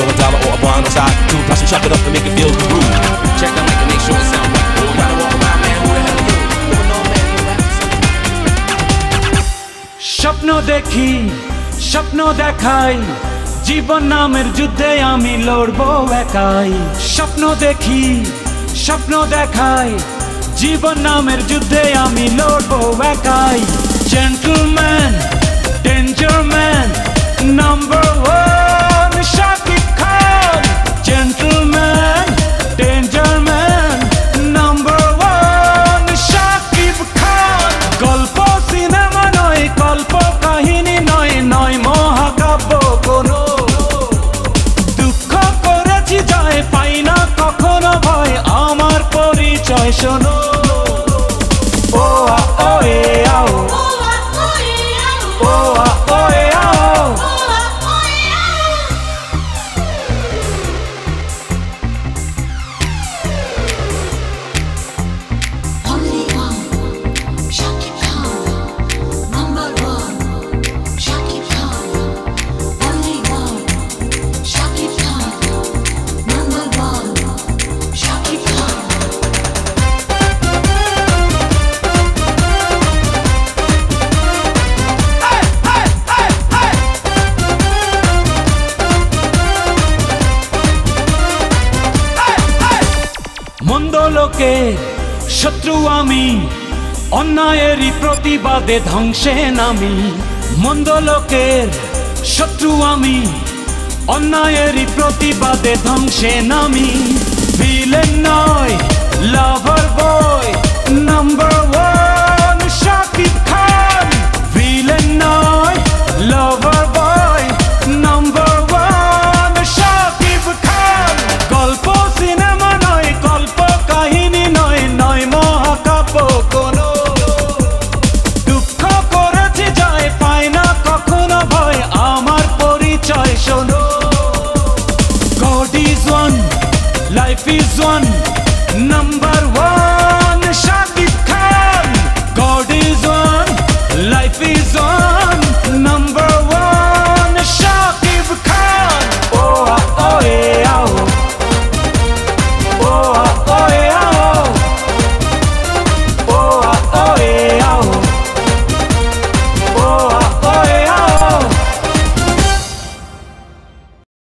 or a dollar or a bond on side. Toothbrush and chop it up to make it feel groove. Check the mic and make sure it sound right. You gotta walk around, man, who the hell are you? Living on, man, you have to স্বপ্ন দেখি স্বপ্ন দেখাই জীবন নামের যুদ্ধে আমি লড়বো একাই স্বপ্ন দেখি স্বপ্ন দেখাই জীবন নামের যুদ্ধে আমি লড়বো একাই gentleman danger man number one Shakib Khan gentleman danger man number one Shakib Khan গল্প সিনেমা নয় কল্প কাহিনী নয় নয় মহাকাব্য কোনো দুঃখ করেছি জয় পাই না কখনো ভয় আমার পরিচয় শোনো ও আ ও এ আও ও আ ও এ আও Only one, Shakib Khan. Number one, Shakib Khan. Only one, Shakib Khan. Number one, Shakib Khan. মন্দ লোকের শত্রু আমি অন্যায়েরই প্রতিবাদে ধ্বংসে নামি মন্দ লোকের শত্রু আমি অন্যায়েরই প্রতিবাদে ধ্বংসে নামি ভিলেন নয় লাভার বয় নাম্বার ওয়ান শাকিব খান ভিলেন নয় লাভার boy number one Shakib Khan গল্প সিনেমা নয় কল্প কাহিনী নয় নয় মহাকাব্য কোনো দুঃখ করেছি জয় পায় না কখনো ভয় আমার পরিচয় শোনো God is one, life is one, number one.